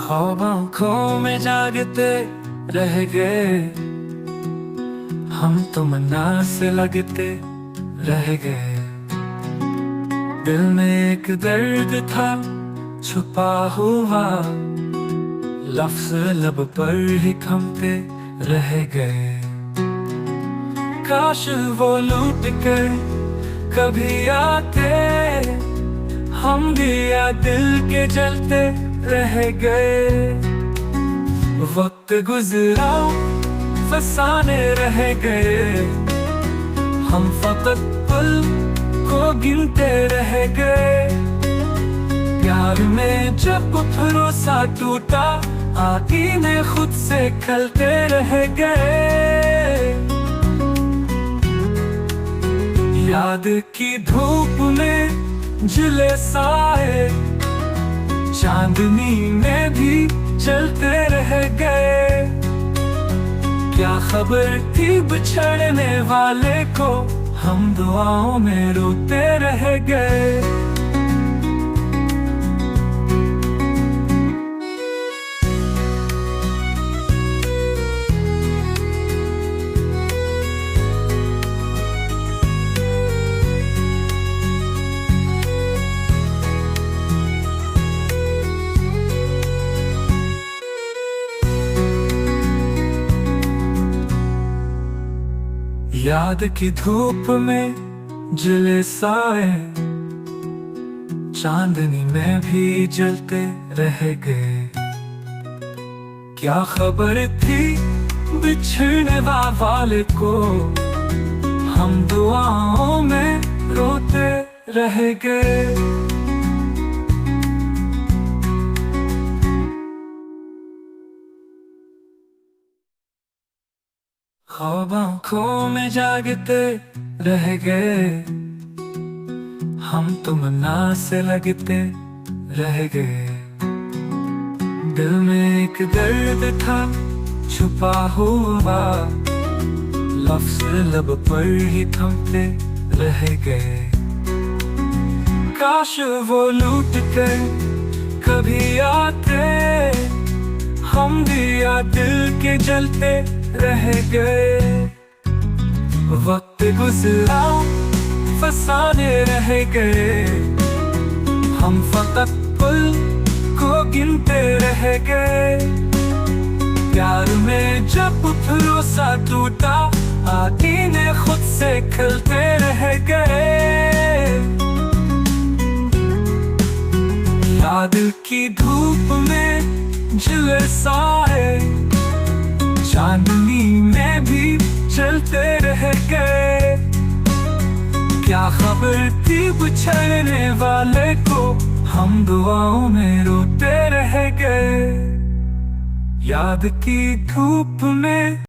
ख्वाब आँखों में जागते रह गए, हम तमन्ना से लगते रह गए। दिल में एक दर्द था छुपा हुआ, लफ्ज़ लब पर ही थमते रह गए। काश वो लूट कर कभी आते, हम दिया दिल के जलते रह गए। वक्त गुजरा फसाने रह गए, हम फकत पल को गिनते रह गए। प्यार में जब भरोसा टूटा, आईने खुद से खलते रह गए। याद की धूप में जले साए, चांदनी में भी चलते रह गए। क्या खबर थी बिछड़ने वाले को, हम दुआओं में रोते रह गए। याद की धूप में जले साए, चांदनी में भी जलते रह गए। क्या खबर थी बिछड़ने वाले को, हम दुआओं में रोते रह गए। ख्वाब आँखों में जागते रह गए, हम तमन्ना से लगते रह गए। दिल में एक दर्द था छुपा हुआ, लफ्ज़ लब पर ही थमते रह गए। काश वो लूट कर कभी आते, हम दिया दिल के जलते रह गए। वक्त गुजरा फसाने रह गए, हम फकत पल को गिनते रह गए। प्यार में जब भरोसा टूटा, आईने खुद से खलते रह गए। याद की धूप में जले साए, चांदनी में भी चलते रह गए। क्या खबर थी बिछड़ने वाले को, हम दुआओं में रोते रह गए। याद की धूप में